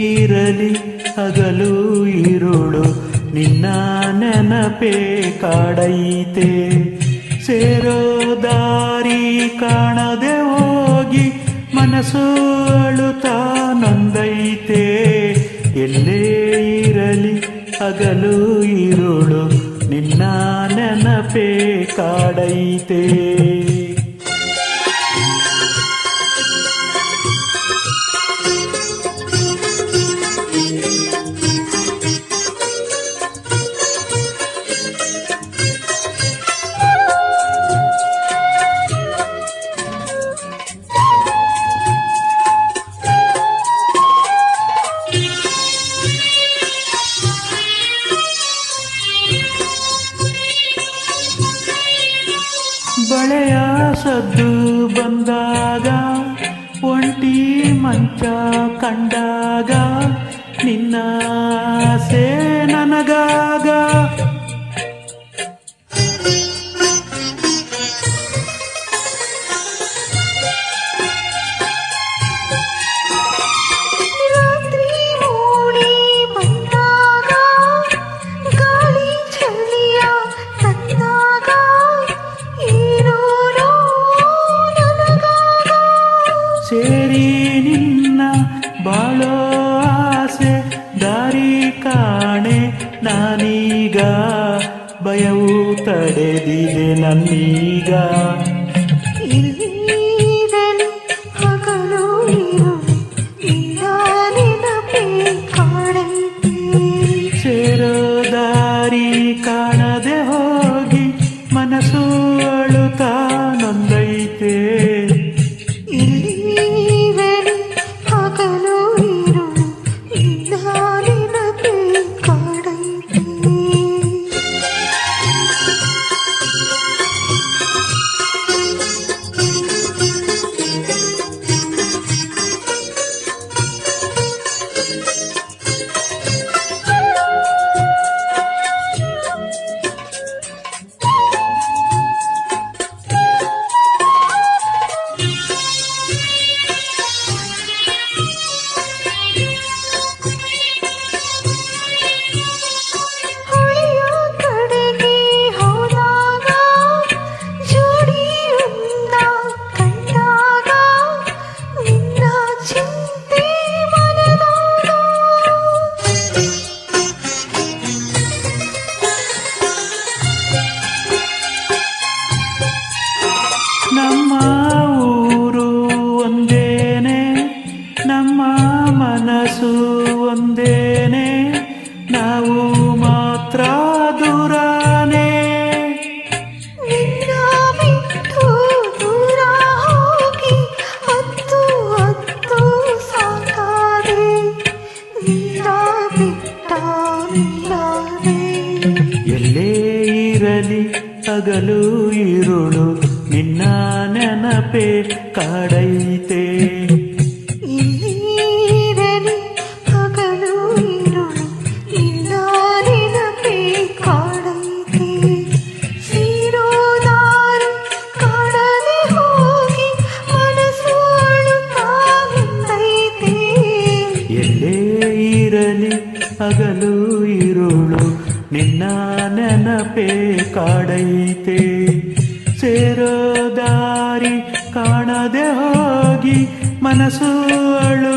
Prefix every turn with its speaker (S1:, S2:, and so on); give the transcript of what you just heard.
S1: ಇರಲಿ ಹಗಲು ಇರುಳು ನಿನ್ನ ನೆನಪೇ ಕಾಡೈತೆ. ಸೇರೋ ದಾರಿ ಕಾಣದೆ ಹೋಗಿ ಮನಸ್ಸು ಅಳುತ್ತಾ ನೊಂದೈತೆ. ಎಲ್ಲೇ ಇರಲಿ ಹಗಲು ಇರುಳು ನಿನ್ನ ನೆನಪೇ ಕಾಡೈತೆ. ಬಳೆಯ ಸದ್ದು ಬಂದಾಗ ಒಂಟಿ ಮಂಚ ಕಂಡಾಗ ನಿನ್ನ ಆಸೆ ನನಗಾಗ. ಸೇರಿ ನಿನ್ನ ಬಾಳೋ ಆಸೆ ದಾರಿ ಕಾಣೆ ನಾನೀಗ. ಭಯವು ತಡೆದಿದೆ ನನ್ನೀಗ. ಸೇರೋ ದಾರಿ ಕಾಣದೆ ಹೋಗಿ ಮನಸ್ಸು ಅಳುತ್ತಾ ನೊಂದೈತೆ. ನಮ್ಮ ಊರು ಒಂದೇನೆ, ನಮ್ಮ ಮನಸ್ಸು ಒಂದೇನೆ, ನಾವು ಮಾತ್ರ ದೂರನೇ.
S2: ನಿನ್ನ ಬಿಟ್ಟು ದೂರ ಹೋಗಿ ಹತ್ತು ಹತ್ತು ಸಾಕಾದೆ, ನಿನ್ನ ಬಿಟ್ಟ ನಿಲ್ಲದೆ.
S1: ಎಲ್ಲೇ ಇರಲಿ ಹಗಲು ಇರುಳು ನಿನ್ನ ನೆನಪೇ ಕಾಡೈತೆ.
S2: ಇಲ್ಲಿರಲಿ ಹಗಲು ಇರುಳು ನಿನ್ನ ನೆನಪೇ ಕಾಡೈತೆ. ಸೇರೋ ದಾರಿ ಕಾಣದೆ ಹೋಗಿ ಮನಸ್ಸು ಅಳುತ್ತಾ ನೊಂದೈತೆ.
S1: ಎಲ್ಲೇ ಇರಲಿ ಹಗಲು ಇರುಳು ನಿನ್ನ ನೆನಪೇ ಕಾಡೈತೆ. ಸೇರೋ ದಾರಿ ಕಾಣದೆ ಹೋಗಿ ಮನಸ್ಸು ಅಳು